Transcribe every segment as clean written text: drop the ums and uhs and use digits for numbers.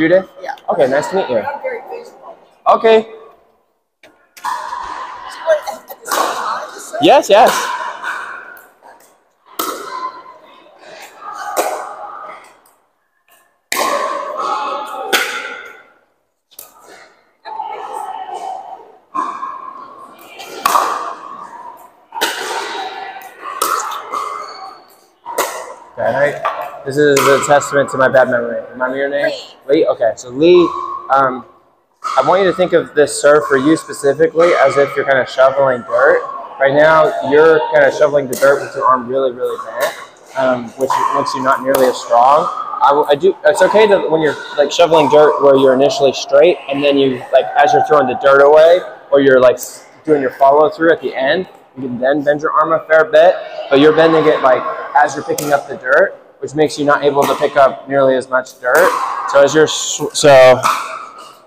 Judith? Yeah. Okay, nice to meet you. I'm very visual. Okay. So at the same time, so? Yes, yes. Okay, this is a testament to my bad memory. Remember your name? Lee? Okay, so Lee, I want you to think of this serve for you specifically as if you're kind of shoveling dirt. Right now, you're kind of shoveling the dirt with your arm really, really bent, which makes you not nearly as strong. It's okay to, when you're like shoveling dirt where you're initially straight and then you, like as you're throwing the dirt away or you're like doing your follow through at the end, you can then bend your arm a fair bit, but you're bending it like as you're picking up the dirt, which makes you not able to pick up nearly as much dirt. So as you're,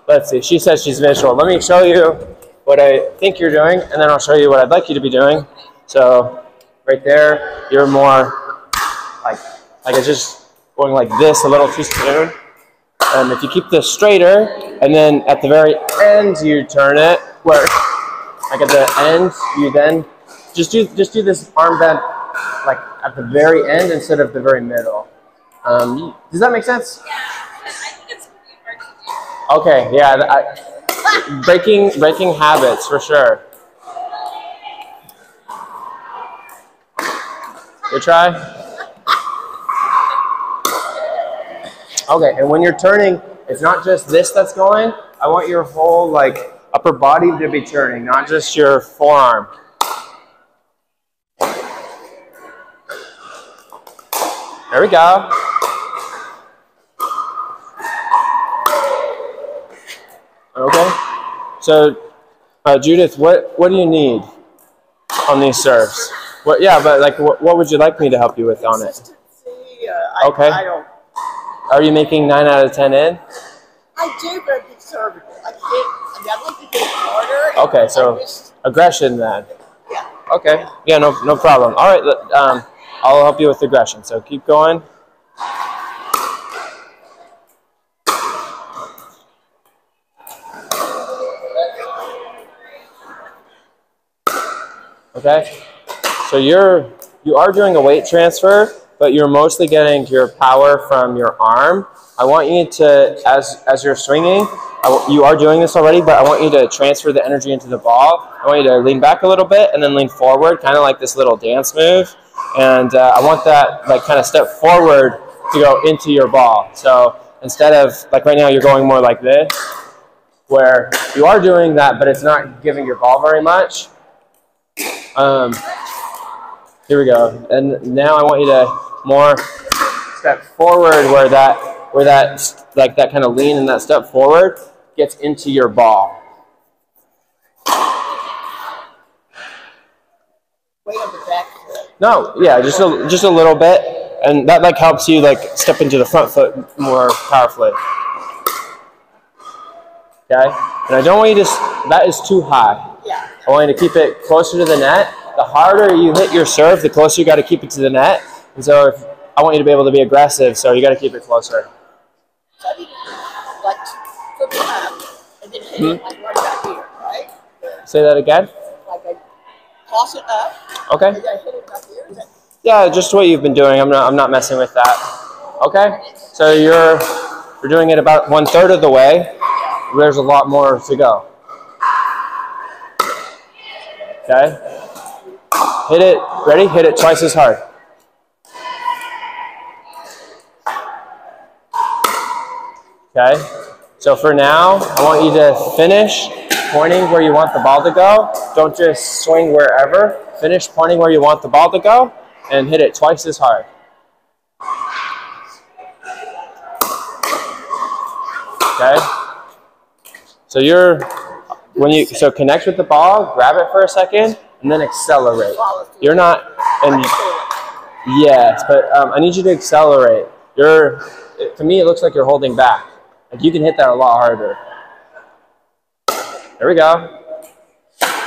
let's see, she says she's visual. Let me show you what I think you're doing, and then I'll show you what I'd like you to be doing. So right there, you're more like it's just going like this a little too soon. And if you keep this straighter, and then at the very end you turn it, where like at the end you then just do this arm bend like at the very end instead of the very middle. Does that make sense? Yeah, I think it's pretty hard to do. Okay, yeah, breaking habits for sure. Good try. Okay, and when you're turning, it's not just this that's going. I want your whole like upper body to be turning, not just your forearm. There we go. Okay. So, Judith, what do you need on these serves? What? Yeah, but like, what would you like me to help you with on it? Okay. I don't. Are you making 9 out of 10 in? I do, but I'm conservative. I'd like to get harder. Okay, so aggression then. Yeah. Okay. Yeah, no problem. All right. I'll help you with aggression. So keep going. Okay. So you are doing a weight transfer, but you're mostly getting your power from your arm. I want you to, as you're swinging, you are doing this already, but I want you to transfer the energy into the ball. I want you to lean back a little bit and then lean forward, kind of like this little dance move. And I want that like kind of step forward to go into your ball. So instead of, like right now, you're going more like this, where you are doing that, but it's not giving your ball very much. Here we go. And now I want you to more step forward where that like that kind of lean and that step forward gets into your ball. Way on the back. No, yeah, just a little bit, and that like helps you like step into the front foot more powerfully. Okay, and I don't want you to. That is too high. Yeah. I want you to keep it closer to the net. The harder you hit your serve, the closer you got to keep it to the net. And so I want you to be able to be aggressive, so you got to keep it closer. So I need like flip it up and then hit it like right back here, right? Say that again. Like I toss it up. Okay. And then I hit it back here. Is that Yeah, just what you've been doing. I'm not messing with that. Okay. So you're doing it about 1/3 of the way. There's a lot more to go. Okay. Hit it. Ready? Hit it twice as hard. Okay. So for now, I want you to finish pointing where you want the ball to go. Don't just swing wherever. Finish pointing where you want the ball to go and hit it twice as hard. Okay. So connect with the ball, grab it for a second, and then accelerate. You're not, and yes, but I need you to accelerate. To me, it looks like you're holding back. Like you can hit that a lot harder. There we go.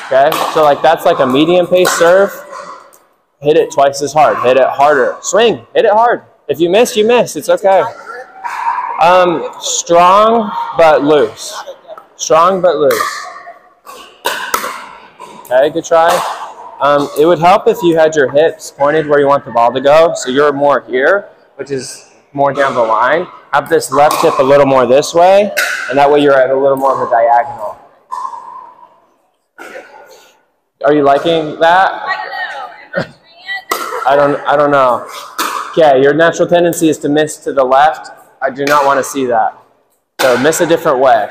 Okay, so like that's like a medium pace serve. Hit it twice as hard. Hit it harder. Swing. Hit it hard. If you miss, you miss. It's okay. Strong but loose. Strong but loose. Okay, good try. It would help if you had your hips pointed where you want the ball to go, so you're more here, which is more down the line. Have this left hip a little more this way, and that way you're at a little more of a diagonal. Are you liking that? I don't know. Okay, your natural tendency is to miss to the left. I do not want to see that. So miss a different way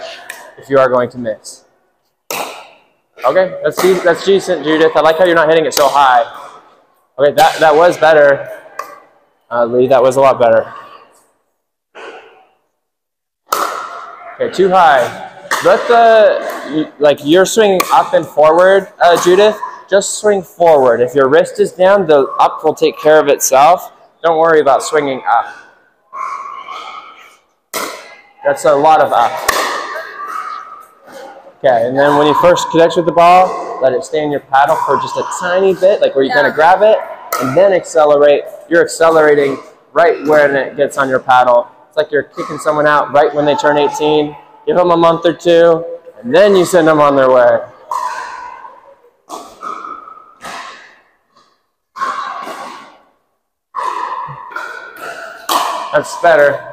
if you are going to miss. Okay, that's decent, Judith. I like how you're not hitting it so high. Okay, that was better. Lee, that was a lot better. Okay, too high. Let you're swinging up and forward, Judith. Just swing forward. If your wrist is down, the up will take care of itself. Don't worry about swinging up. That's a lot of up. Okay, and then when you first connect with the ball, let it stay in your paddle for just a tiny bit, like where you kind of grab it, and then accelerate. You're accelerating right when it gets on your paddle. It's like you're kicking someone out right when they turn 18. Give them a month or two, and then you send them on their way. That's better.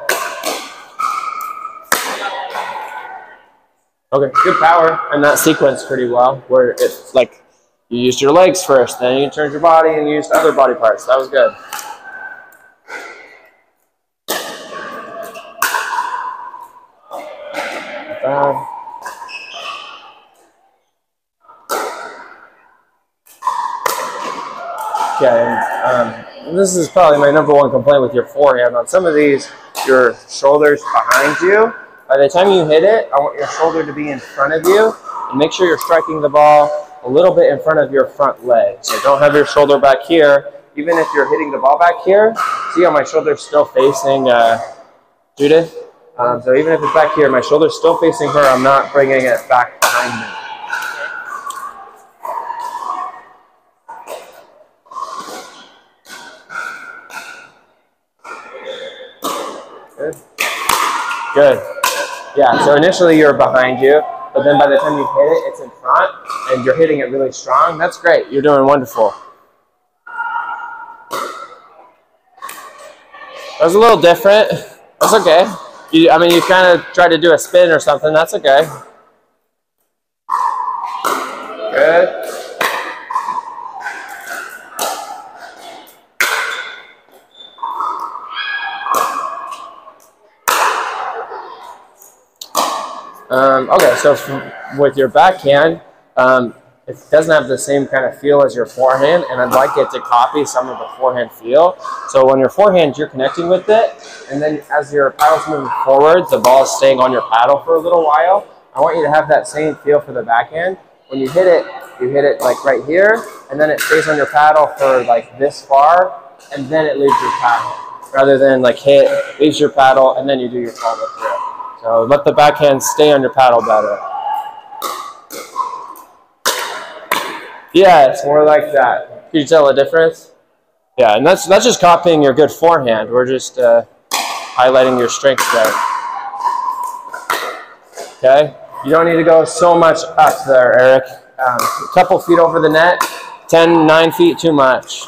Okay, good power, and that sequence pretty well, where it's like you used your legs first, then you turned your body and used other body parts. That was good. Okay, and this is probably my #1 complaint with your forehand. On some of these, your shoulder's behind you. By the time you hit it, I want your shoulder to be in front of you, and make sure you're striking the ball a little bit in front of your front leg. So don't have your shoulder back here. Even if you're hitting the ball back here, see how my shoulder's still facing Judith? So even if it's back here, my shoulder's still facing her. I'm not bringing it back behind me. Good. Good. Yeah, so initially you're behind you, but then by the time you hit it, it's in front, and you're hitting it really strong. That's great. You're doing wonderful. That was a little different. That's okay. You kind of tried to do a spin or something. That's okay. Good. Okay, so with your backhand, it doesn't have the same kind of feel as your forehand, and I'd like it to copy some of the forehand feel. So on your forehand, you're connecting with it, and then as your paddle's moving forward, the ball is staying on your paddle for a little while. I want you to have that same feel for the backhand. When you hit it like right here, and then it stays on your paddle for like this far, and then it leaves your paddle. Rather than like hit, leaves your paddle, and then you do your follow through. So let the backhand stay on your paddle better. Yeah, it's more like that. Can you tell the difference? Yeah, and that's just copying your good forehand. We're just highlighting your strengths there. Okay? You don't need to go so much up there, Eric. A couple feet over the net. 9 feet too much.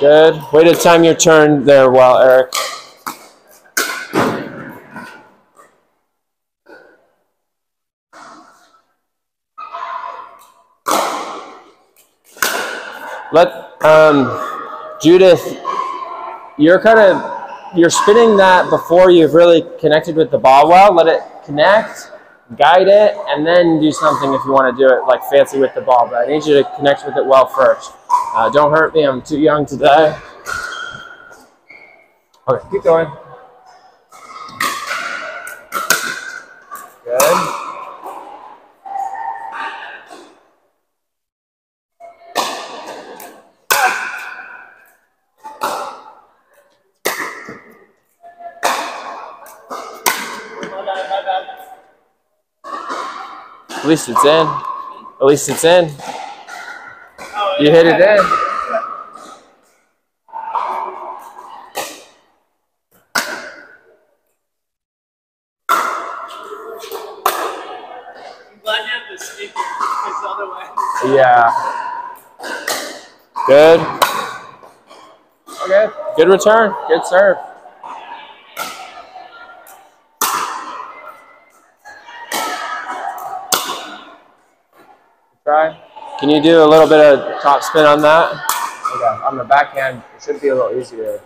Good. Way to time your turn there well, Eric. Judith, you're spinning that before you've really connected with the ball well. Let it connect, guide it, and then do something if you want to do it like fancy with the ball. But I need you to connect with it well first. Don't hurt me, I'm too young today. Okay, keep going. Good. At least it's in. At least it's in. You hit it in. Yeah. Good. Okay. Good return. Good serve. Try. Can you do a little bit of top spin on that? Okay. On the backhand, it should be a little easier.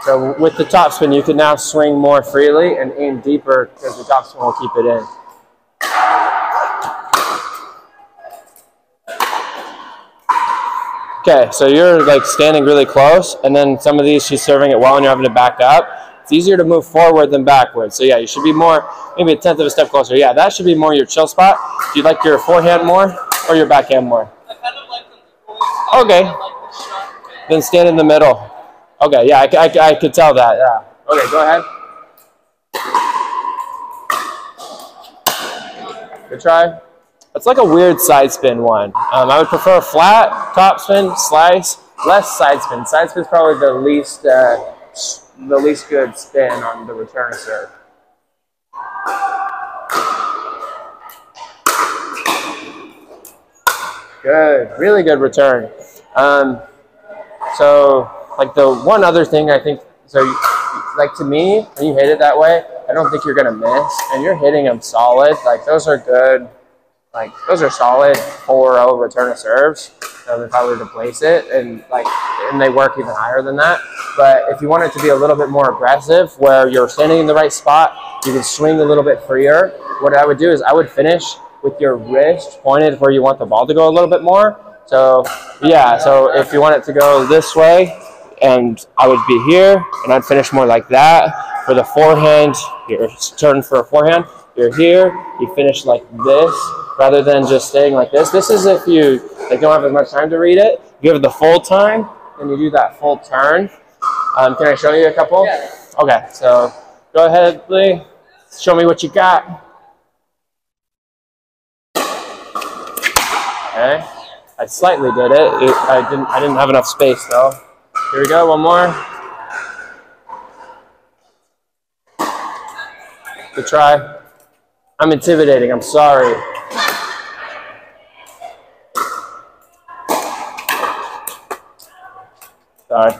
So with the top spin, you can now swing more freely and aim deeper because the top spin will keep it in. Okay, so you're like standing really close, and then some of these she's serving it well and you're having to back up. It's easier to move forward than backwards. So yeah, you should be more, maybe a tenth of a step closer. Yeah, that should be more your chill spot. Do you like your forehand more or your backhand more? I kind of like the Okay. I like the shot. Then stand in the middle. Okay, yeah, I could tell that, yeah. Okay, go ahead. Good try. It's like a weird side spin one. I would prefer a flat, top spin, slice, less side spin. Side spin's probably the least good spin on the return serve. Good, really good return. So, like the one other thing I think, so like to me, when you hit it that way, I don't think you're gonna miss, and you're hitting them solid. Like those are good, like those are solid 4-0 return of serves. So if I were to place it, and they work even higher than that. But if you want it to be a little bit more aggressive, where you're standing in the right spot, you can swing a little bit freer. What I would do is I would finish with your wrist pointed where you want the ball to go a little bit more. So yeah, so if you want it to go this way, and I would be here, and I'd finish more like that. For the forehand, your turn for a forehand, you're here, you finish like this, rather than just staying like this. This is if you don't have as much time to read it. Give it the full time, and you do that full turn. Can I show you a couple? Yeah. Okay, so go ahead, Lee. Show me what you got. Okay, I slightly did it. I didn't have enough space though. Here we go, one more. Good try. I'm intimidating, I'm sorry. Sorry.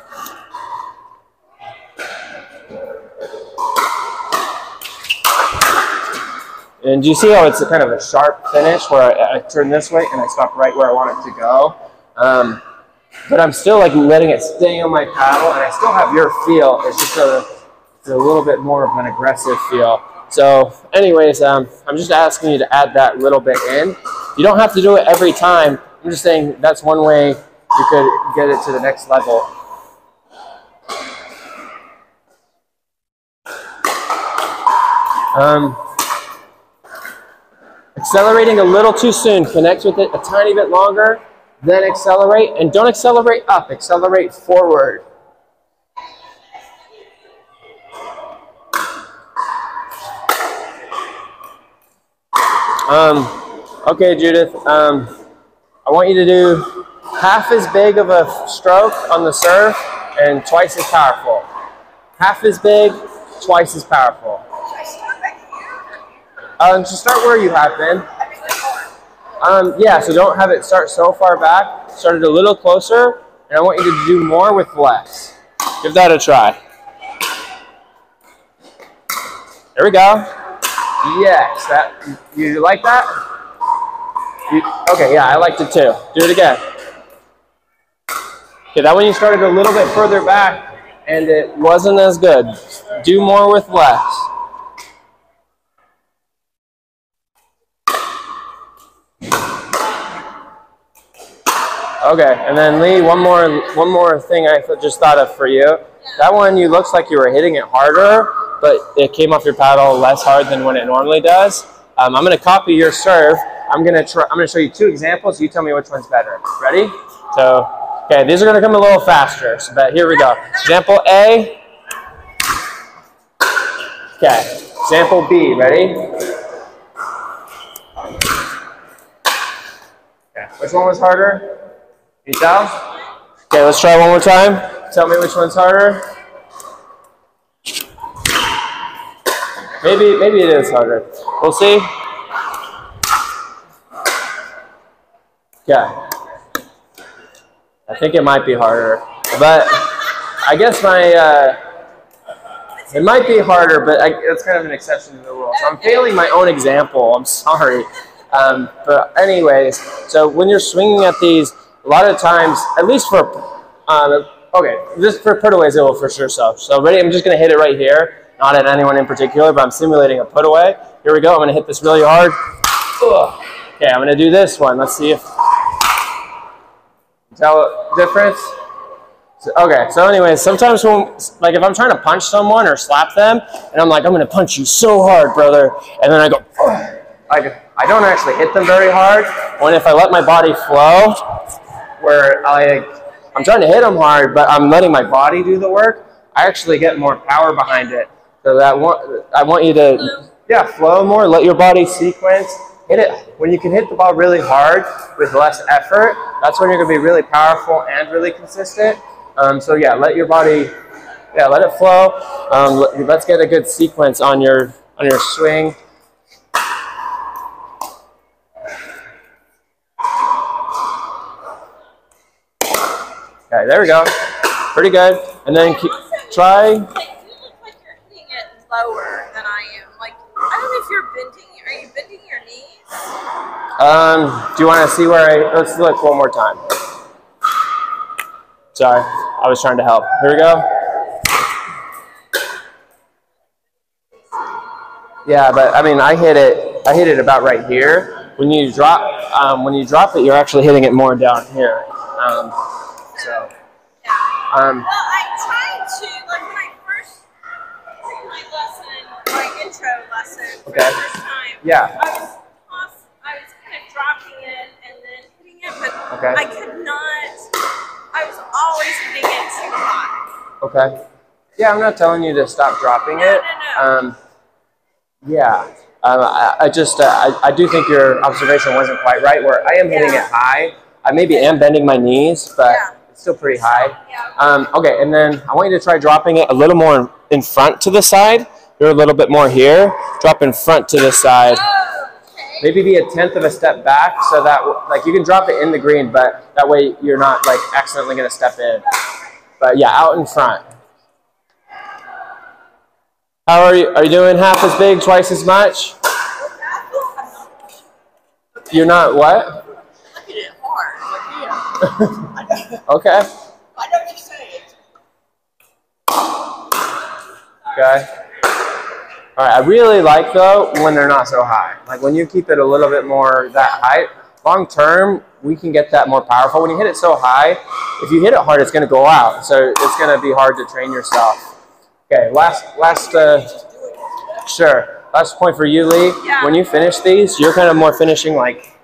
And do you see how it's a kind of a sharp finish where I turn this way and I stop right where I want it to go? But I'm still like letting it stay on my paddle, and I still have your feel. It's just a little bit more of an aggressive feel. So anyways, I'm just asking you to add that little bit in. You don't have to do it every time. I'm just saying that's one way you could get it to the next level. Accelerating a little too soon. Connect with it a tiny bit longer, then accelerate. And don't accelerate up, accelerate forward. Okay, Judith, I want you to do half as big of a stroke on the serve and twice as powerful. Half as big, twice as powerful. Just start where you have been. Yeah, so don't have it start so far back. Start it a little closer, and I want you to do more with less. Give that a try. There we go. Yes, you like that? Okay, yeah, I liked it too. Do it again. Okay, that one you started a little bit further back, and it wasn't as good. Do more with less. Okay, and then Lee, one more thing I just thought of for you. That one, you looks like you were hitting it harder, but it came off your paddle less hard than when it normally does. I'm going to copy your serve. I'm going to show you two examples. You tell me which one's better. Ready? So, okay, these are going to come a little faster. But here we go. Example A. Okay. Example B. Ready? Okay. Which one was harder? Can you tell? Okay, let's try one more time. Tell me which one's harder. Maybe it is harder. We'll see. Yeah. I think it might be harder, but I guess it might be harder, but it's kind of an exception to the rule. So I'm failing my own example. I'm sorry. But anyways, so when you're swinging at these, a lot of times, at least for, okay, just for putaways, it will for sure so ready, I'm just going to hit it right here. Not at anyone in particular, but I'm simulating a putaway. Here we go. I'm going to hit this really hard. Ugh. Okay, I'm going to do this one. Let's see if, tell the difference. Okay, so anyways, sometimes when, like if I'm trying to punch someone or slap them, and I'm like, I'm going to punch you so hard, brother, and then I go, like, I don't actually hit them very hard. When if I let my body flow, where I'm trying to hit them hard, but I'm letting my body do the work, I actually get more power behind it. So I want you to, yeah, flow more, let your body sequence. Hit it when you can hit the ball really hard with less effort. That's when you're going to be really powerful and really consistent. So yeah, let your body, yeah, let it flow. Let's get a good sequence on your swing. Okay, there we go. Pretty good. And then try. You look like you're hitting it lower than I am. Like, I don't know if you're bending. Are you bending your knees? Do you want to see where let's look one more time. Sorry, I was trying to help. Here we go. Yeah, but I mean, I hit it about right here. When you drop it, you're actually hitting it more down here. Well, I tried to, like when I first took my lesson, my intro lesson for the first time. Yeah. I was kind of dropping it and then hitting it, but I could not. I was always hitting it too high. Okay. Yeah, I'm not telling you to stop dropping it. No. Yeah. I do think your observation wasn't quite right. Where I am hitting it high. I maybe am bending my knees, but it's still pretty high. Okay, and then I want you to try dropping it a little more in front to the side. You're a little bit more here. Drop in front to the side. Maybe be 1/10 of a step back, so that like you can drop it in the green, but that way you're not like accidentally going to step in. But yeah, out in front. How are you? Are you doing half as big, twice as much? You're not what? Look at it hard. Okay. I know what you're saying. Okay. All right. I really like though when they're not so high. Like when you keep it a little bit more that height. Long term, we can get that more powerful. When you hit it so high, if you hit it hard, it's going to go out. So it's going to be hard to train yourself. Okay. Sure. Last point for you, Lee. Yeah. When you finish these, you're kind of more finishing like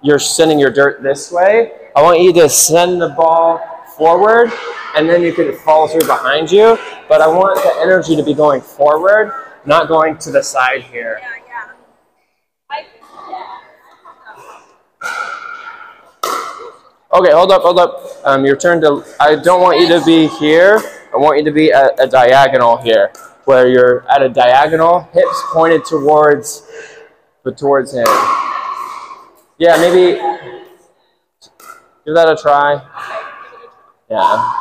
you're sending your dirt this way. I want you to send the ball forward, and then you could follow through behind you. But I want the energy to be going forward, not going to the side here. Okay, hold up. Your turn to. I don't want you to be here. I want you to be at a diagonal here, where you're at a diagonal, hips pointed towards him. Yeah, maybe give that a try. Yeah.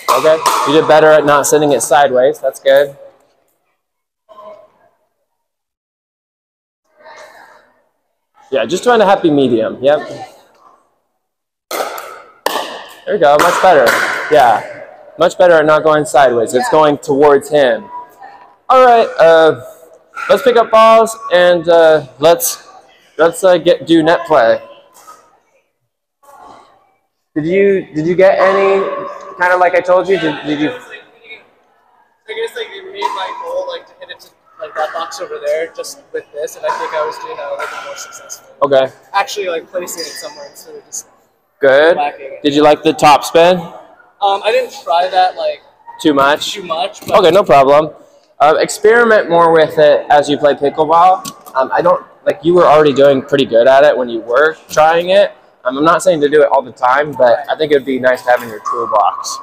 Okay, you did better at not sending it sideways. That's good. Yeah, just trying a happy medium. Yep. There you go, much better. Yeah, much better at not going sideways. It's going towards him. All right, let's pick up balls and let's do net play. Did you get any kind of like I told you? Did you? I guess like it made my goal like to hit it to like that box over there just with this, and I think I was doing that a little bit more successfully. Okay. Actually, like placing it somewhere instead of just. Good. Did you like the top spin? I didn't try that like too much. But okay, no problem. Experiment more with it as you play pickleball. I don't like you were already doing pretty good at it when you were trying it. I'm not saying to do it all the time, but I think it would be nice to have in your toolbox.